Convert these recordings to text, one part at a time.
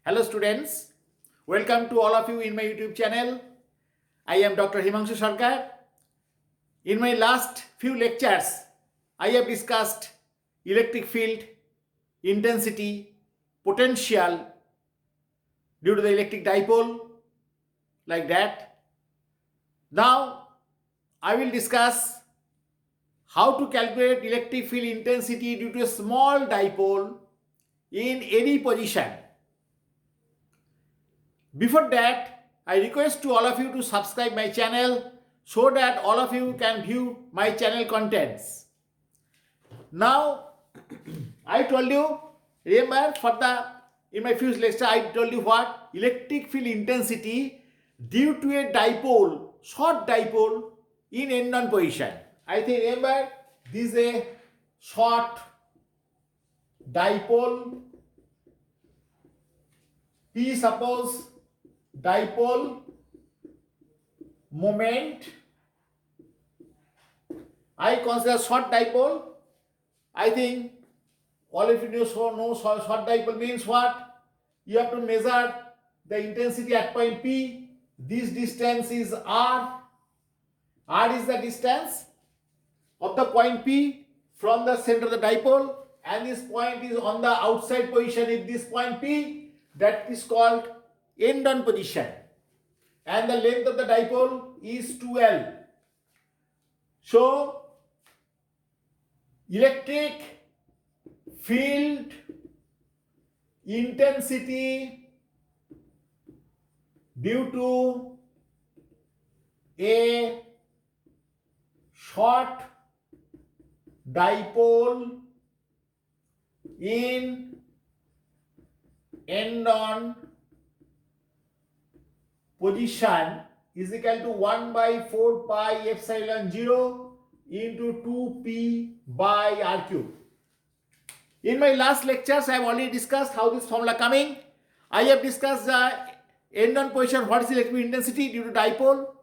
Hello students, welcome to all of you in my YouTube channel. I am Dr. Himanshu Sarkar. In my last few lectures, I have discussed electric field, intensity, potential due to the electric dipole, like that. Now, I will discuss how to calculate electric field intensity due to a small dipole in any position. Before that, I request to all of you to subscribe my channel so that all of you can view my channel contents. Now, I told you, remember in my previous lecture, I told you what? Electric field intensity due to a dipole, short dipole in end-on position. I think, remember, this is a short dipole. P suppose dipole moment. I consider short dipole. I think all of you know short dipole means what? You have to measure the intensity at point P. This distance is R. R is the distance of the point P from the center of the dipole, and this point is on the outside position. If this point P, that is called end-on position, and the length of the dipole is 2L. So, electric field intensity due to a short dipole in end-on position is equal to 1 by 4 pi epsilon 0 into 2p by r cube. In my last lectures, I have already discussed how this formula coming. I have discussed the end-on position, what is electric intensity due to dipole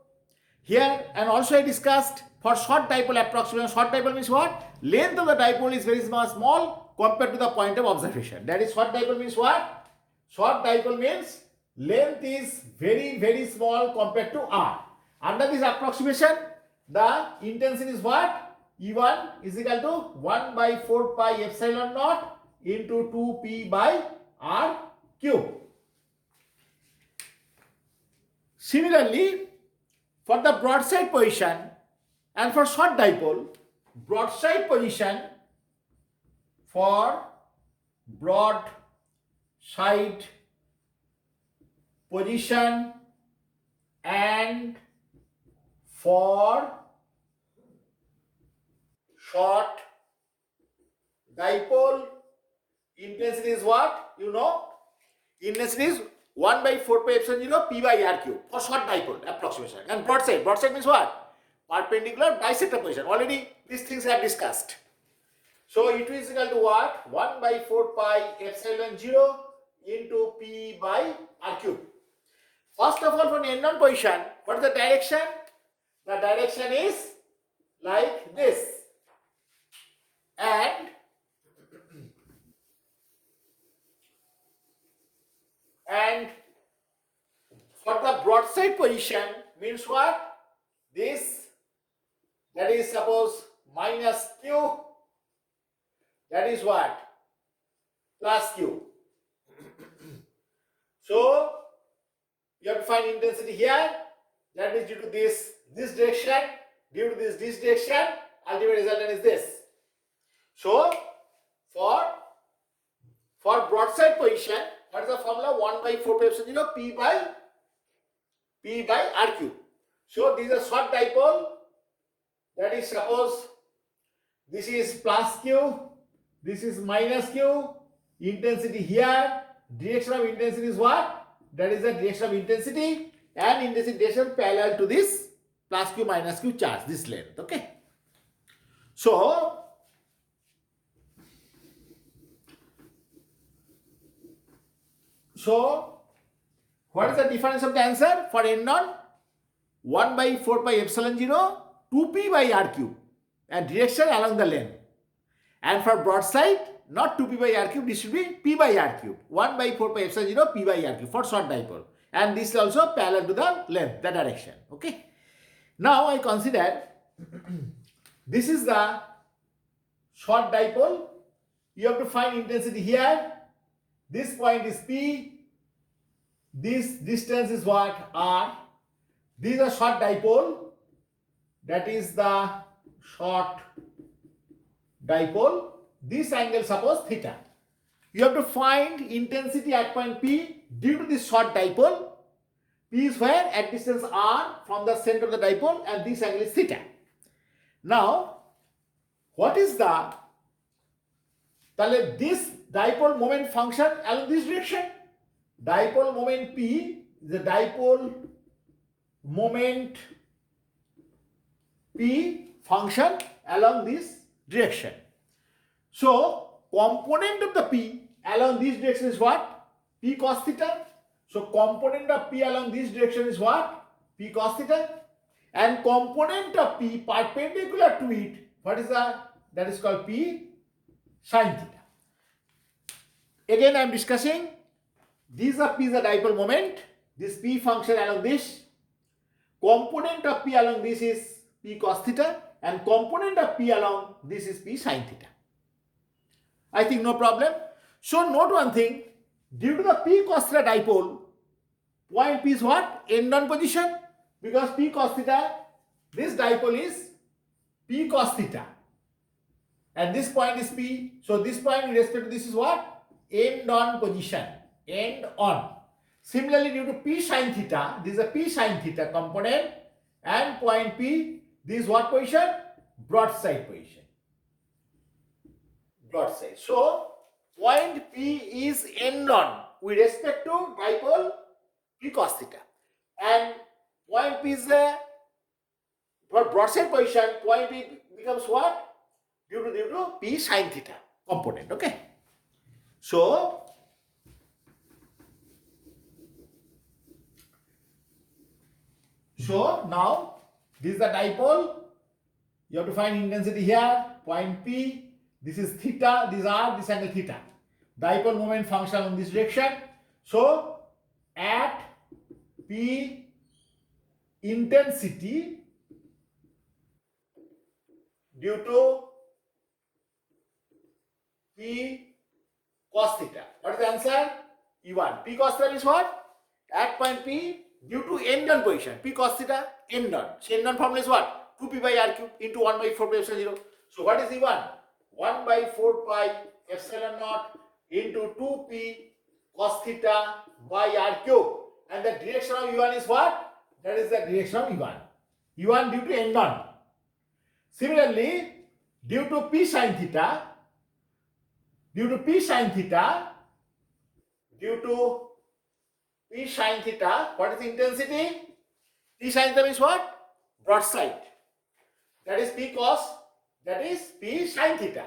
here, and also I discussed for short dipole approximation. Short dipole means what? Length of the dipole is very small compared to the point of observation. That is, short dipole means what? Short dipole means length is very small compared to R. Under this approximation, the intensity is what? E1 is equal to 1 by 4 pi epsilon naught into 2p by r cube. Similarly, for the broadside position and for short dipole, broadside position for broadside position and for short dipole, intensity is what? You know, intensity is 1 by 4 pi epsilon 0 p by r cube for short dipole approximation. And broadside means what? Perpendicular bisector position. Already these things I have discussed. So it is equal to what? 1 by 4 pi epsilon 0 into p by r cube. First of all, for end-on position, what is the direction? The direction is like this. And for the broadside position means what? This, that is suppose minus q, that is what? Plus q. So you have to find intensity here. That is due to this direction. Due to this direction, ultimate resultant is this. So for broadside position, what is the formula? 1 by 4 pi epsilon 0 p by r cube. So this is a short dipole. That is, suppose this is plus q, this is minus q. Intensity here. Direction of intensity is what? That is the direction of intensity, and intensity direction parallel to this plus q minus q charge, this length. Okay. So what is the difference of the answer? For end-on, 1 by 4 pi epsilon 0, 2p by r cube, and direction along the length. And for broadside, not 2p by r cube, this should be p by r cube. 1 by 4 pi epsilon 0 p by r cube for short dipole. And this is also parallel to the length, the direction. Okay. Now I consider this is the short dipole. You have to find intensity here. This point is P. This distance is what? R. This is a short dipole. That is the short dipole. This angle, suppose theta. You have to find intensity at point P due to this short dipole. P is where? At distance R from the center of the dipole, and this angle is theta. Now, what is the this dipole moment function along this direction? Dipole moment P is the dipole moment P function along this direction. So, component of the P along this direction is what? P cos theta. So, component of P along this direction is what? P cos theta. And component of P perpendicular to it, what is that? That is called P sin theta. Again, I am discussing this P is the dipole moment. This P function along this. Component of P along this is P cos theta, and component of P along this is P sin theta. I think no problem. So note one thing, due to the P cos theta dipole, point P is what? End on position, because P cos theta, this dipole is P cos theta, and this point is P. So this point with respect to this is what? End on position, end on. Similarly, due to P sin theta, this is a P sin theta component, and point P, this is what position? Broadside position. Broadside. So, point P is end on with respect to dipole P cos theta, and point P is the for broadside position. Point P becomes what? Due to P sin theta component. Okay. So now this is the dipole. You have to find intensity here. Point P. This is theta, this R, this angle theta. Dipole moment function in this direction. So, at P intensity due to P cos theta. What is the answer? E1. P cos theta is what? At point P due to end on position. P cos theta, end on. So, end on formula is what? 2p by r cube into 1 by 4 pi epsilon 0. So, what is E1? 1 by 4 pi epsilon naught into 2p cos theta by r cube. And the direction of E1 is what? That is the direction of E1. E1 due to end on. Similarly, due to P sin theta, what is the intensity? P sin theta is what? Broadside. That is P cos, that is P sin theta.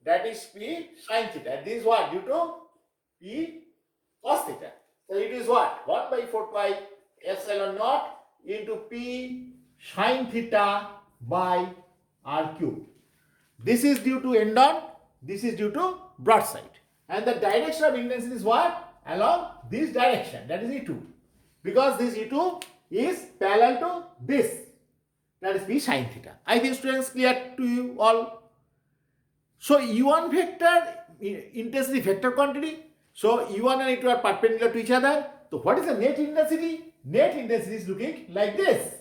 This is what? Due to P cos theta. So it is what? 1 by 4 pi epsilon naught into P sin theta by r cube. This is due to end on, this is due to broadside. And the direction of intensity is what? Along this direction, that is E2. Because this E2 is parallel to this, that is P sin theta. I think students clear to you all. So E1 vector, intensity vector quantity. So E1 and E2 are perpendicular to each other. So what is the net intensity? Net intensity is looking like this.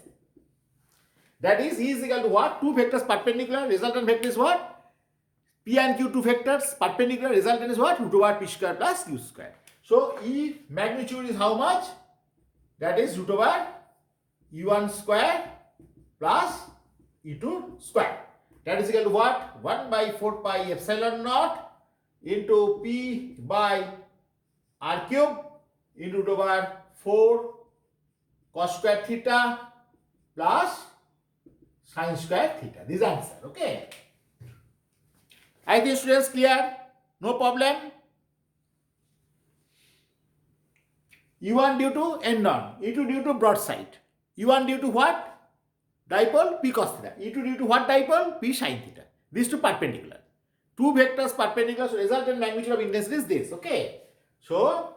That is E is equal to what? Two vectors perpendicular, resultant vector is what? P and Q, two vectors perpendicular, resultant is what? Root over P square plus Q square. So E magnitude is how much? That is root over E1 square plus E2 square. That is equal to what? 1 by 4 pi epsilon naught into P by r cube into root over 4 cos square theta plus sin square theta. This is answer. Okay. I think students clear? No problem. E1 due to end on, E2 due to broadside. E1 due to what? Dipole P cos theta. E2 due to what dipole? P sin theta. These two perpendicular. two vectors perpendicular, so resultant magnitude of intensity is this. Okay, so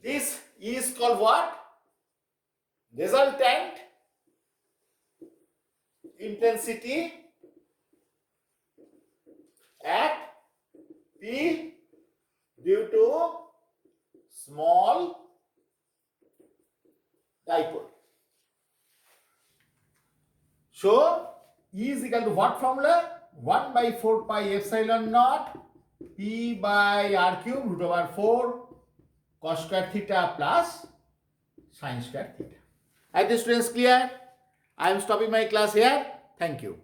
this is called what? Resultant intensity at P due to small dipole. So E is equal to what formula? 1 by 4 pi epsilon naught P by r cube root over 4 cos square theta plus sin square theta. Are the students clear? I am stopping my class here. Thank you.